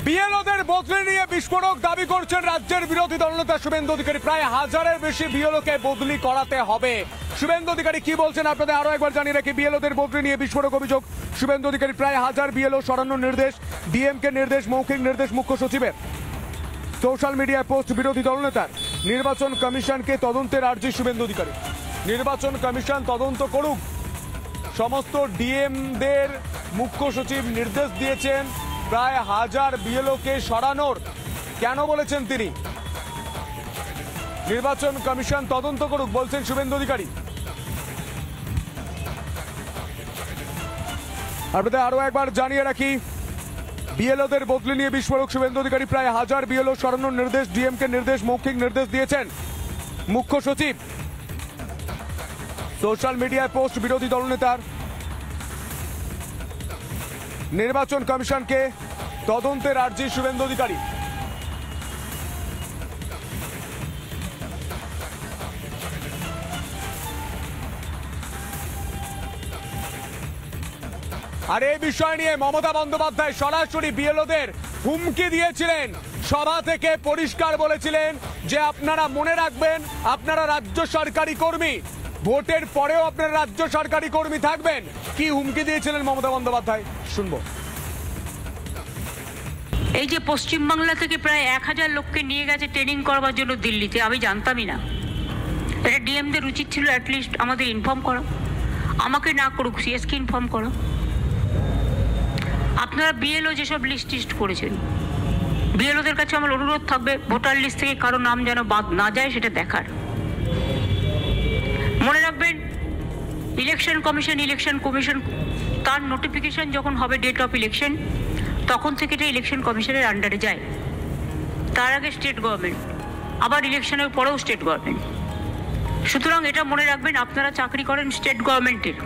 বিএলওদের বদলি নিয়ে বিস্ফোরক দাবি করছেন রাজ্যের বিরোধী দলনেতা শুভেন্দু অধিকারী। প্রায় 1000-এর বেশি বিএলওকে বদলি করাতে হবে। শুভেন্দু অধিকারী কি বলছেন আপনাদের আরো একবার জানিয়ে রাখি। বিএলওদের বদলি নিয়ে বিস্ফোরক অভিযোগ শুভেন্দু অধিকারী। প্রায় 1000 বিএলও সরানোর নির্দেশ, ডিএমকে নির্দেশ, মৌখিক নির্দেশ মুখ্য সচিবের। সোশ্যাল মিডিয়ায় পোস্ট বিরোধী দলনেতার। নির্বাচন কমিশনকে তদন্তের আর্জি শুভেন্দু অধিকারী। নির্বাচন কমিশন তদন্ত করুক। সমস্ত ডিএমদের মুখ্য সচিব নির্দেশ দিয়েছেন প্রায় 1000 বিএলওকে সরানোর। কেন বলেছেন তিনি? নির্বাচন কমিশন তদন্ত করুক বলছেন শুভেন্দু অধিকারী। আপনাদের আরো একবার জানিয়ে রাখি, বিএলওদের বদলি নিয়ে বিস্ফোরক শুভেন্দু অধিকারী। প্রায় 1000 বিএলও সরানোর নির্দেশ, ডিএমকে নির্দেশ, মৌখিক নির্দেশ দিয়েছেন মুখ্য সচিব। সোশ্যাল মিডিয়ায় পোস্ট বিরোধী দলনেতার। নির্বাচন কমিশনকে তদন্তের আর্জি শুভেন্দু অধিকারী। আর এই বিষয় নিয়ে মমতা বন্দ্যোপাধ্যায় সরাসরি বিএলওদের হুমকি দিয়েছিলেন। সভা থেকে পরিষ্কার বলেছিলেন যে আপনারা মনে রাখবেন, আপনারা রাজ্য সরকারি কর্মী, ভোটের পরেও আপনারা রাজ্য সরকারি কর্মী থাকবেন। কি হুমকি দিয়েছিলেন মমতা বন্দ্যোপাধ্যায় শুনবো। এই যে পশ্চিমবাংলা থেকে প্রায় 1000 লোককে নিয়ে গেছে ট্রেনিং করবার জন্য দিল্লিতে, আমি জানতামই না। এটা ডিএমদের উচিত ছিল অ্যাটলিস্ট আমাদের ইনফর্ম করা। আমাকে না করুক, সিএসকে ইনফর্ম করো। আপনারা বিএলও যেসব লিস্ট করেছেন, বিএলওদের কাছে আমার অনুরোধ থাকবে ভোটার লিস্ট থেকে কারো নাম যেন বাদ না যায় সেটা দেখার। মনে রাখবেন, ইলেকশন কমিশন তার নোটিফিকেশন যখন হবে ডেট অফ ইলেকশন, তখন থেকে এটা ইলেকশন কমিশনের আন্ডারে যায়। তার আগে স্টেট গভর্নমেন্ট, আবার ইলেকশনের পরেও স্টেট গভর্নমেন্ট। সুতরাং এটা মনে রাখবেন, আপনারা চাকরি করেন স্টেট গভর্নমেন্টের,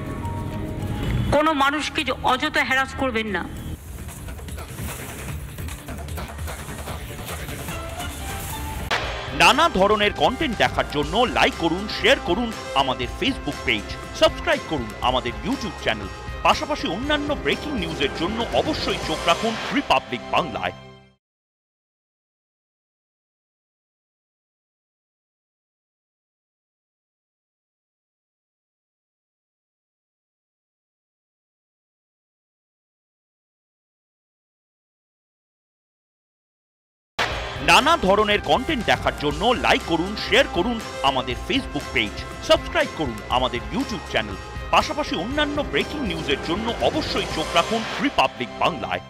কোনো মানুষকে অযথা হ্যারাস করবেন না। নানা ধরনের কন্টেন্ট দেখার জন্য লাইক করুন, শেয়ার করুন আমাদের ফেসবুক পেজ, সাবস্ক্রাইব করুন আমাদের ইউটিউব চ্যানেল। পাশাপাশি অন্যান্য ব্রেকিং নিউজের জন্য অবশ্যই চোখ রাখুন রিপাবলিক বাংলায়। নানা ধরনের কন্টেন্ট দেখার জন্য লাইক করুন, শেয়ার করুন আমাদের ফেসবুক পেজ, সাবস্ক্রাইব করুন আমাদের ইউটিউব চ্যানেল। পাশাপাশি অন্যান্য ব্রেকিং নিউজের জন্য অবশ্যই চোখ রাখুন রিপাবলিক বাংলায়।